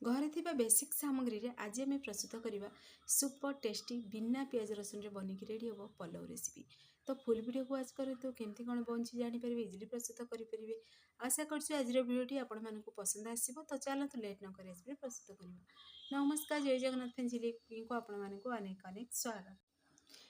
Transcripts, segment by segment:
घरे थिबा बेसिक सामग्री रे आज आम प्रस्तुत करवा सुपर टेस्टी बिना पियाज रसुन रे बनिकी रेडी हम पलव रेसिपी। तो फुल वीडियो को आज कर तो केमती कौन बनची जानीपर इजिली प्रस्तुत करेंगे। आशा कर भिडियोटी आपण पसंद आसो। तो चलते लेट न कर प्रस्तुत करवा। नमस्कार, जय जगन्नाथ फैंसिली कुकिंग को आपण मानक अनेक अनेक स्वागत।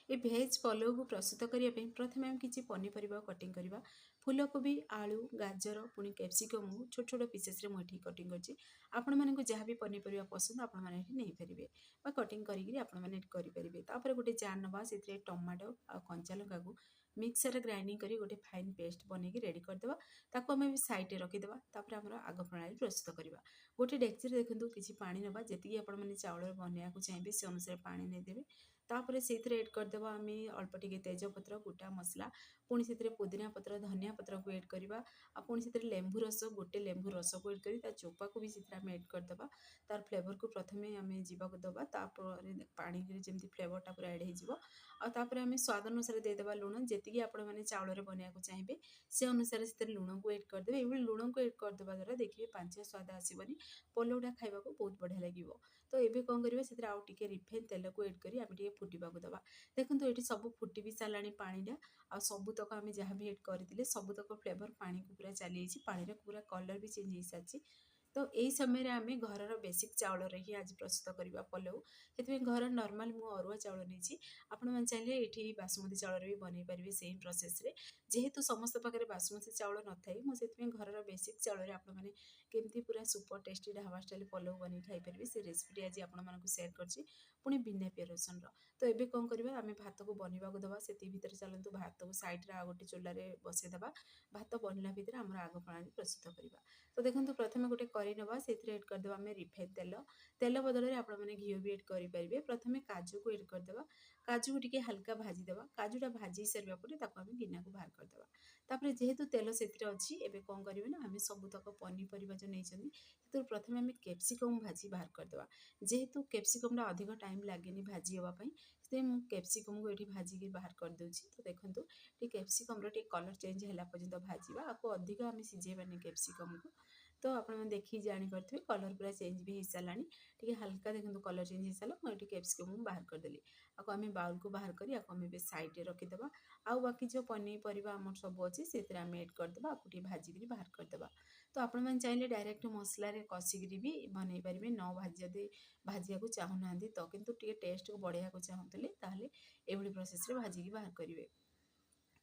ये भेज पलव को प्रस्तुत करने प्रथम आम किसी पनीपरिया कटिंग करवा। फूलकोबी, आलू, गाजर, पुणी कैप्सिकम को छोट छोट पीसेस रे मुझे कटिंग करछि। आपण मानक जहाँ भी पनीपरिया पसंद आपण माने नहीं पारे कटिंग करेंगे। तापर गोटे जार नवा से टमाटो आ कंचा लंका को मिक्सर ग्राइंडिंग करी गोटे फाइन पेस्ट बनैकी रेडी करदेवा। ताको आम साइड रखीदेवा। तापर आमर आग प्रणाली प्रस्तुत करवा। गोटे डेक्ची देखूँ किसी पानी नवा जी आप चाउल बनवाक चाहिए से अनुसार पानी नहींदेवे। तापर से एड करदेवा आम अल्प टिके तेजपत्र, गोटा मसला, पुणी से पुदीना पत्र, धनिया पत्र को एड करवा। पुणी से लेंबू रस, गोटे लेंबू रस को एड कर चोपा को भी आम एड करदेवा। तार फ्लेवर को प्रथम आम जीवाक दबा। तापर पानी जमी फ्लेवरटा पूरा एड होपर आम स्वाद अनुसार देदेवा लुण जी आपने चाउल बनवाक चाहिए से अनुसार से लुण को एड करदे। ये लुण को एड करदे द्वारा देखिए पांच स्वाद आसबनी, पलौटा खावा बहुत बढ़िया लगे। तो ये कौन करवा से आउ टे रिफाइन तेल को एड कर फुटा दबा। देखो ये सब फुटी भी सारा पानीटा आ सबुतक आम जहाँ भी एड करते सबुतक फ्लेवर पानी को पूरा चली पानी पूरा कलर भी चेंज हो सारी। तो यही समय आम घर बेसिक चाउल ही आज प्रस्तुत करवा पलव। से घर नॉर्मल मु अरुआ चाउल नहीं आपण चाहिए ये बासमती चाउल भी बनई पारे सेम प्रोसेस रे। जेहेतु समस्त पाखे बासमती चाउल न थाए मुझे घर बेसिक चाउल आपने केमती पूरा सुपर टेस्टी ढाबा स्टाइल पलव बन खाईपारे से रेसिपी आज आपको सेयार करछि पुणी बिना पियाज रसुन। तो ये कौन करवा आम भात को बनवाक दबा। से भितर चलतु भात को साइड आ गोटे चूल्हार बसईदबा। भात बनला भितर आम आग प्रणाली प्रस्तुत करवा। तो देखो प्रथम गोटे करी नवा से एड करदे आम रिफाइन तेल। तेल बदल में आपने घी भी एड करेंगे। प्रथम काजू को एड करदे। काजू को टिके हल्का भाजीदेवा। काजूटा भाजी सारा पर आम गिना को बाहर करदे। तापर जेहेतु तेल से अच्छी एवं कौन करेंगे ना आम सबुतक पनीपरिया जो नहीं प्रथम आम कैप्सिकम भाजी बाहर करदे। जेहेतु कैप्सिकमटा अधिक टाइम लगे भाजी हाँपाई से कैप्सिकम को ये भाजिकी बाहर करदे। तो देखो ये कैप्सिकम कलर चेंज है पर्यटन भाजवा आपको अधिक आम सीझेबानी कैप्सिकम को। तो आपने देखिए जानीपे कलर पूरा चेंज भी हो सारा टे हल्का देखो कलर चेंज हो सारा मुझे कैप्सिकम बाहर करदेली। आपको आम बाउल को बाहर करी आम साइड रखीदे। आउ बाकी जो पनीपरिया आम सब अच्छे से आम एड करदे आपको भाजिकी बाहर करदे। तो आपने चाहिए डायरेक्ट मसला कषिकी भी बनई पारे न भाजी भाजिया को चाहूना तो किंतु टेस्ट को बढ़िया को चाहूले ये प्रोसेस रे भाजिकी बाहर करेंगे।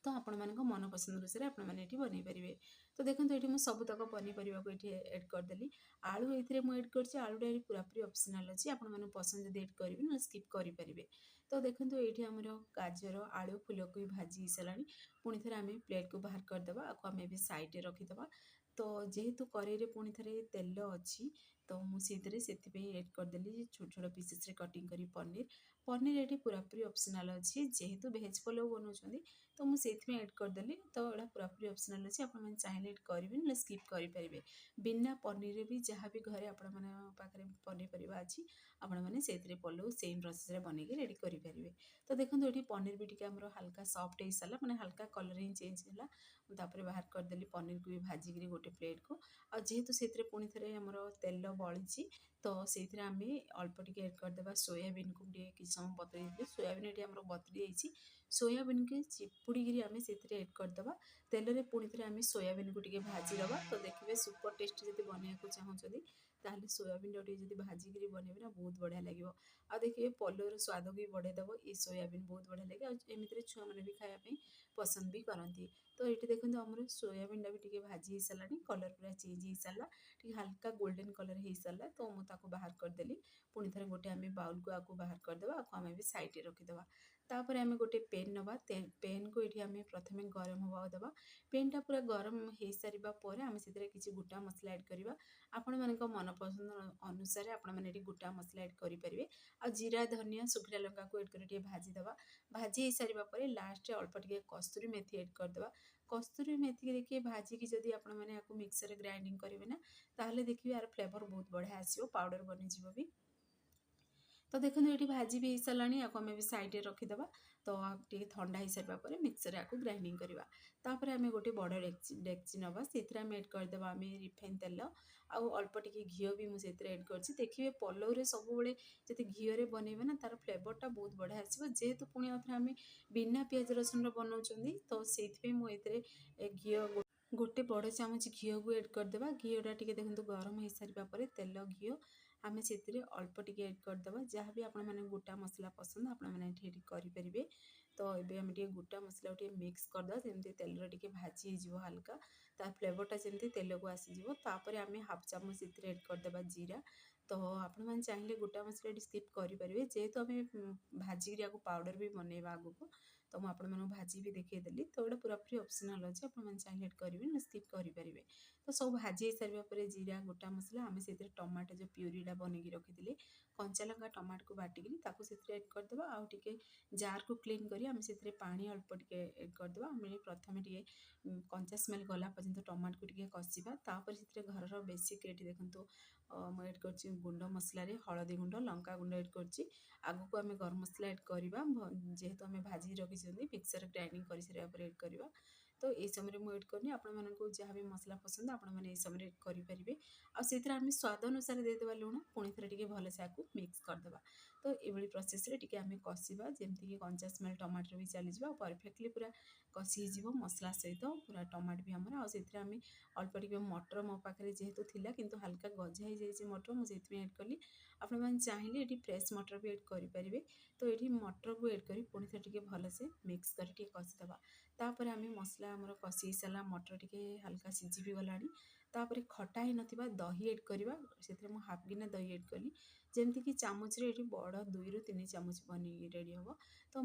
तो आपण मान मन पसंद अनुसार आपने बनई पारे। तो देखो ये मुझे सबुतक पनीपरिया को ये एड करदेली। आलू ये एड कर आलूटा पूरा पूरी ऑप्शनल अच्छी आपने पसंद जब एड करेंगे ना स्किप करेंगे। तो देखो ये आमर गाजर, आलू, फूलकोबी भाजी सारा पुणी थे आम प्लेट को बाहर करदे। आपको आम ए साइड रखीदे। तो जेहेतु कड़े पुणी थे तेल अच्छी तो मुझे एड करदेली छोट छोट पीसेस रे कटिंग करी पनीर। पनीर ये पूरा पूरी ऑप्शनल अच्छी जेहेतु भेज पलव बनाऊँ तो मुझे एड करदेली। तो यहाँ पूरा पूरी ऑप्शनल अच्छी आपने चाहिए एड करेंगे ना स्किप करेंगे। बिना पनीर भी जहाँ भी घरे आपरे पनीपरिया अच्छी आपने पलव सेम प्रोसेस बनईकी रेडी करेंगे। तो देखो ये पनीर भी टी हल्का सॉफ्ट हो सारा मैंने हल्का कलर ही चेंज है। बाहर करदेली पनीर को भी भाजिकी गोटे प्लेट को। आ जेहेतु से पुणी थे आमर तेल बड़ी तो से आम अल्प टिके एड करदे सोयाबीन को किसी समय बतई सोयाबीन ये बतरी सोयाबीन के चिपुड़ी आम से एड करदे। तेल रे पुणी थे आम सोयाबीन को टिके भाजीदबा। तो देखिए सुपर टेस्टी जब बनवाक चाहूँगी ताहले सोयाबीन टे भाजिकी बनइबे ना बहुत बढ़िया लगे। आ देखिए पलवर स्वाद भी बढ़ेदेव ये सोयाबीन बहुत बढ़िया लगे। आमती छुआ मैंने भी खायापी पसंद भी करती। तो ये देखो आमर सोयाबीन भी टे भाजी सारा कलर पूरा चेंज हो सारा हल्का गोल्डन कलर हो सारा। तो मुझे बाहर करदेली पुणी थे गोटे आम बाउल को आपको बाहर करदे आपको आम भी साइड रखीदे। तापर आम गोटे पेन नवा पेन को ये आम प्रथम गरम हवा दबा। पेनटा पूरा गरम हो सारापर आम से किसी गोटा मसला एड करवा। आपण मान मनपसंद अनुसार आपने गोटा मसला एड करेंगे। आ जीरा, धनिया, सुखिला लंका को एड कर भाजीदे। भाजी हो सारापर लास्ट अल्प टे कस्तूरी मेथी एड करदे। कस्तूरी मेथी देखिए भाजिकी जदि आपने मिक्सर ग्राइंडिंग करेंगे ना ताहले देखिए यार फ्लेवर बहुत बढ़िया आसो पाउडर बनीजी भी। तो देखो ये भाजी भी साराणी आपको आम भी सैड्रे रखीदे। तो टे ठंडा हो सारा पर मिक्सर आपको ग्राइंडिंग करवा। तापर आम गोटे बड़ डेक्ची नवा से एड करदे आम रिफाइन तेल आउ अल्प टिके घी भी मुझे एड कर देखिए पलौ सब जब घीरे बनइबे ना तार फ्लेवरटा बहुत बढ़िया आसो जेहेतु पुणी आउ आम बिना पियाज रसुन बनाऊँ तो से मुझे घी गोटे बड़ चामच घी को एड करदे। घीटा टे देखो गरम हो सारा पर तेल घी आम से अल्प टिके एड करदे जहाँ भी आपण मैंने गोटा मसला पसंद आपने करेंगे। तो ये आम गोटा मसला टे मिक्स करदे जमी तेल टे भाजी हो हल्का ता फ्लेवरटा जमी तेल को आसीपर आम हाफ चामच एड करदे जीरा। तो आपण मैंने चाहिए गोटा मसला स्किप करेंगे जेहेतु आम भाजिक पाउडर भी बनइबा आग को। तो मुझे भाजी भी देखीदेली तो ये पूरा पूरी ऑप्शनल अच्छे आपने चाहिए करेंगे स्किप करेंगे। तो सब भाजी सारा पर जीरा गोटा मसला आम से टमाटो जो प्यूरीटा बनईकी रखी कंचा लंका टमाटो को बाटिकी एड करदे आउ टे जार को क्लीन करी आम से पानी अल्प टिके एड करदे आम प्रथम टे कंचा स्मेल गला पर्यंत टमाटो को टिके कषा तापर से घर बेसिक ये देखो मुझे एड कर गुंड मसलार हलदी गुंड लंका गुंड एड कर आग को आम गरम मसला एड करवा जेहेतु आम भाजी रखी मिक्सर ग्राइंडिंग कर सारा पर एड करवा। तो ये समय मुझे एड करनी आपको जहाँ भी मसला पसंद आपने समय एड करेंगे आम स्वाद अनुसार देदेबा लुण पुणी थे टे भलसे आपको मिक्स करदे। तो ये प्रोसेस रे आम कषा जमीक कंचा स्मेल टमाटर भी चलीजा परफेक्टली पूरा कषि मसला सहित पूरा टमाटो भी आमर आम अल्प टिके मटर मो पाखे जेहेतु थिला किंतु हल्का गजा हो जाए मटर मुझे एड कली आपने चाहिए ये फ्रेश मटर भी एड करेंगे। तो ये मटर को एड कर पुणी थे टे भलसे मिक्स कर कषिदे तापर आम मसला आमर कषि सारा मटर टे हल्का सीझी भी गला तापर खटा ही नथिबा दही एड करवा से हाफ गिना दही एड कली जमीक चामच ये बड़ 2 ରୁ 3 चामच बनी रेडी हम। तो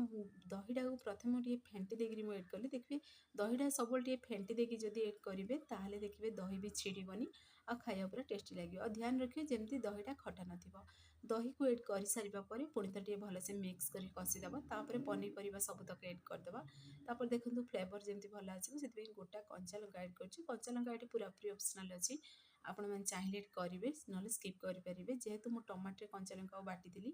दहीटा को प्रथम टे फेंटी देकर मुझे एड कली देखिए दहीटा सब फेंटी देकी जब एड करेंगे ताहले देखिए दही भी छिड़बनी आ खाया पूरा टेस्टी लगे और ध्यान रखिए जमी दहीटा खटा नथिबो। दही को एड कर सारा पर पुणी थे भलसे मिक्स कर कषिदे तापर पनीपरिया सबतक एड करदे तापर देखो फ्लेवर जमी भल आसो से गोटा कंचा लंका एड कर कंचा लंका ये पूरा पूरी ऑप्शनल अच्छी आपण मैंने चाहिए करेंगे ना स्किप करेंगे जेहेतु मुझे टमाटर कंचा लंका बाटी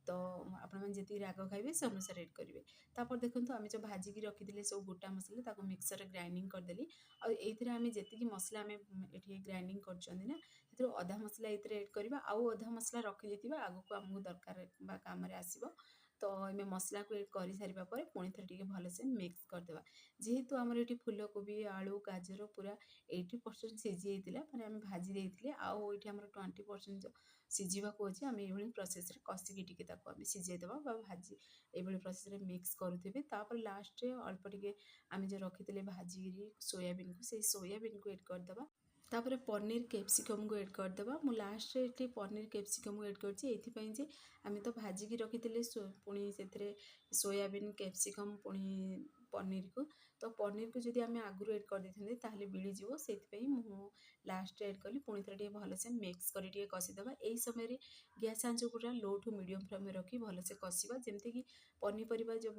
तो आपने जी राग खाइबे से अनुसार एड करेंगे। तापर देखो आम जो भाजिकी रखी सब गोटा मसला मिक्सर ग्राइंडिंग करदेली आम जी मसला आम ये ग्राइंडिंग कर अधा मसला ये एड करवा आउ अधा मसला रखी आग को आमको दरकार काम आसो। तो ये मसला को एड कर सारा पर पुणी थे टे भलसे मिक्स करदे जेहेतु आमर ये फूलकोबी आलू गाजर पूरा 80% सीझी मैंने आम भाजी देते आउ ये आम 20% सीझाक अच्छे आम ये प्रोसेस कषिकी आम सीझेदेवा भाजी ये प्रोसेस मिक्स करुवे तापर लास्ट अल्प टिके आम जो रखी भाजी सोयाबीन को से सोयाबीन को एड करदे तापर पनीर कैप्सिकम को एड करदे मु लास्ट ये पनीर कैप्सिकम को एड कर आम तो भाजिकी रखी पुणी से सोयाबीन कैप्सिकम पुणी पनीर को। तो पनीर को जब आम आगु एड कर देते बिलीज से लास्ट एड कली पुणी थे भलसे मिक्स कर कषिदे यही समय गैस आंच पूरा लो टू मीडियम फ्लेम रखी भलसे कषा जमीक पनीपरिया जो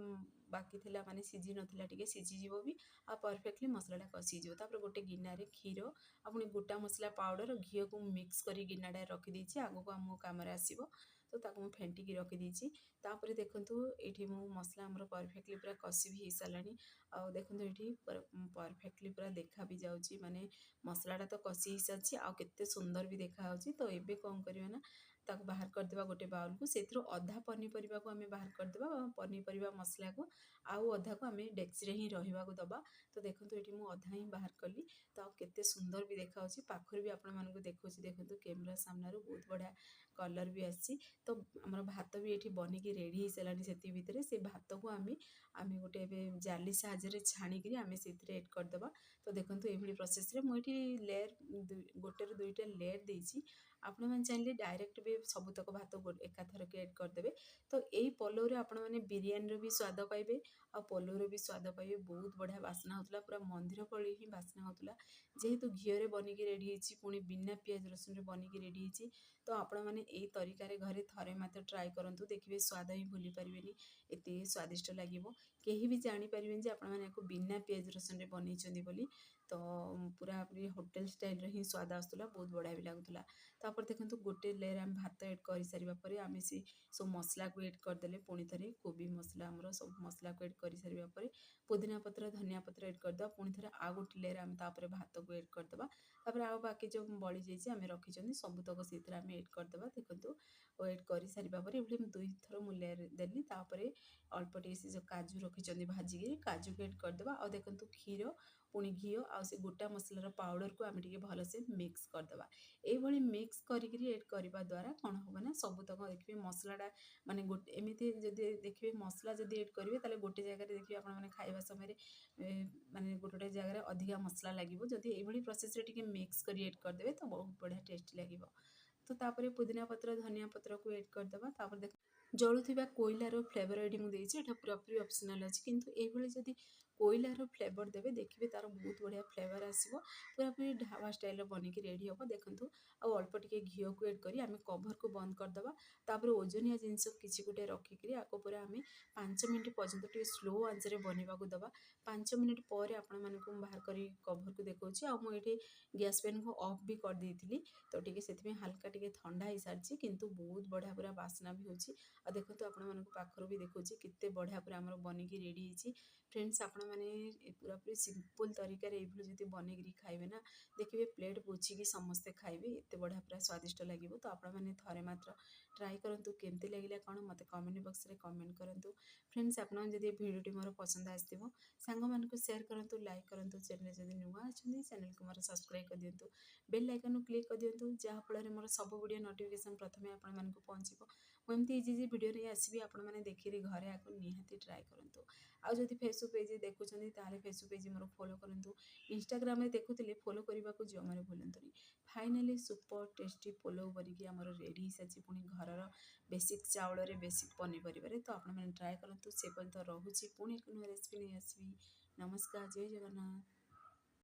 बाकी थिला माने सीझी नथिला टिके सीझीज भी आ परफेक्टली मसलाटा कषिज तापर गोटे गिनारे क्षीर आपनी गोटा मसला पाउडर घी को मिक्स कर गिनाटा रखी आग को आम कम आसो। तो ताको मु फेंटिकी रखी तापर देखो ये मसला आमर परफेक्टली पूरा कषि भी हो सारा आ देखो ये परफेक्टली पूरा देखा भी जाऊँगी माने मसलाटा तो कषि हो सारी आते सुंदर भी देखा। तो ये कौन करवा ना ताको बाहर करदे गोटे बाउल को से अधा पनीपरिया को आम बाहर करदे पनीपरिया मसला को आउ अधा को आम डेक्ची ही रहा दबा। तो देखो ये अधा ही बाहर कली तो केते सुंदर भी देखा पाखर भी आपण मानक देखो देखो कैमरा सामने बहुत बढ़िया कलर भी आसी। तो आमर भात भी ये बनिकी रेडी हो सारा से भितर से भात को आम गोटे जाली साहाଯ୍य छाणिकी आम से एड करदे। तो देखो ये प्रोसेस मुझे लेयर गोटे रू 2टा लेयर देती आपण मैंने चाहिए डायरेक्ट भी सबुतक भात एकाथरक एड करदे। तो यही पलौ आपण मैंने बिरियानी भी स्वाद पाइबे आ पलौर भी स्वाद पाइबे बहुत बढ़िया बास्ना होता पूरा मंदिर पड़ी ही बास्ना होता जेहेतु घीरे बनिकी रेडी होती पुणी बिना पियाज रसुन बनिकी रेडी होती। तो आपण मैंने यही तरीकार घरे थरे मात्र ट्राए करूँ देखिए स्वाद ही भूली पारे एत स्वादिष्ट लगे कहीं भी जानीपर आपण मैंने बिना पियाज रसुन बनई बोली। तो पूरा पूरी होटेल स्टाइल ही स्वाद आसूला बहुत बढ़िया भी लगुला। तो तापर देखंतु गोटे लेयर आम भात ऐड कर सारिबा परे आमे से सब मसला को ऐड करदेले पुणी थरे कोबी मसला हमरो सब मसला को ऐड कर सारिबा परे पुदीना पत्र धनिया पत्र ऐड करदबा पुणी थरे आ गोटे लेयर आम तापर भात को ऐड करदबा तापर आ बाकी जो बळी जाइछि आमे रखिछन्ती सबुतक सेथरे आमे ऐड करदबा देखंतु ऐड कर सारिबा परे एबले दुई थर मु लेयर देली तापर अल्प टे से जो काजू रखिछन्ती भाजी काजू को ऐड करदबा आ देखंतु क्षीर पुणी घी आ से गोटा मसलार पाउडर को आमे टिके भल से मिक्स करदबा एभली मिक्स करिकरी ऐड करबा द्वारा कोन होबा ना सबुतक देखिबे मसलाटा माने गोटे एमिति जदि देखिबे मसला जदि ऐड करिवे ताले गोटे जगह रे देखिबे आपण माने खाइबा समय माने गोटे जगह रे अधिका मसला लागिवो जदि एभली प्रोसेस रे टिके मिक्स करी ऐड करदेबे तो बहुत बढ़िया टेस्टी लागिवो। तो तापर पुदीना पत्र धनिया पत्र को ऐड करदबा तापर देख जळुथिबा कोइलार फ्लेवर एडी मु देछि एटा पूरापूरी ऑप्शनल अछि किंतु एभली जदि कोइलार फ्लेवर देबे देखिबे तार बहुत बढ़िया फ्लेवर आसीबो पूरापूरी ढाबा स्टाइल बनिकी रेडी हबो देखंतु आ अल्प टिके घी को ऐड करी आमे कवर को बंद करदबा तापर ओजनिया जिंस किछि गुटे रखिकरी आको पूरा आमे 5 मिनिट पर्यंत टिके स्लो आंच रे बनिबा को दबा 5 मिनिट परे आपण मानकु बाहर करी कवर को देखौछि आ मु एठी गैस पेन को ऑफ भी कर देइथिली तो टिके सेति में हल्का टिके ठंडा ही सारछि किंतु बहुत बढ़िया पूरा बास्ना भी होछि आ देखंतु आपण मानकु पाखरो भी देखौछि केते बढ़िया पूरा हमर बनिकी रेडी हिछि फ्रेंड्स आपण माने पूरा पूरी सिंपल तरीका रे एभली जति बनेगिरी खाइबे ना देखिबे प्लेट पोछिकी समस्ते खाइबे एते बढ़िया पूरा स्वादिष्ट लागिवो तो आपण माने थरे मात्र ट्राई करंतु केमती लागिला कोन मते कमेंट बॉक्स रे कमेंट करंतु फ्रेंड्स आपण जदि वीडियोटी मोर पसंद आस्तिबो सांग मानकु शेयर करंतु लाइक करंतु चैनल जदि नुवा अछंती चैनल को मोर सब्सक्राइब कर दियंतु बेल आइकन को क्लिक कर दियंतु जहा फल रे मोर सब वीडियो नोटिफिकेशन प्रथमे आपण मानकु पहुंचीबो मु एमती इजी वीडियो रे आसीबी आपण माने देखिरी घरे आको निहाती ट्राई करंतु आ जदि फेसबुक पेज देखुछन्ती ताले फेसबुक पेज मोर फॉलो करंतु इंस्टाग्राम रे देखुतिले फॉलो करबा को जमारे भूलंतुनी फाइनली सुपर टेस्टी पुलाव बनिकी हमर रेडी हिसाछि पुनी घरर बेसिक चावल रे बेसिक पनीपरिबा रे तो आपण माने ट्राई करंतु से पर्यंत रहुछि पुनी कोनो रेसिपी नै आसीबी नमस्कार जय जगन्नाथ।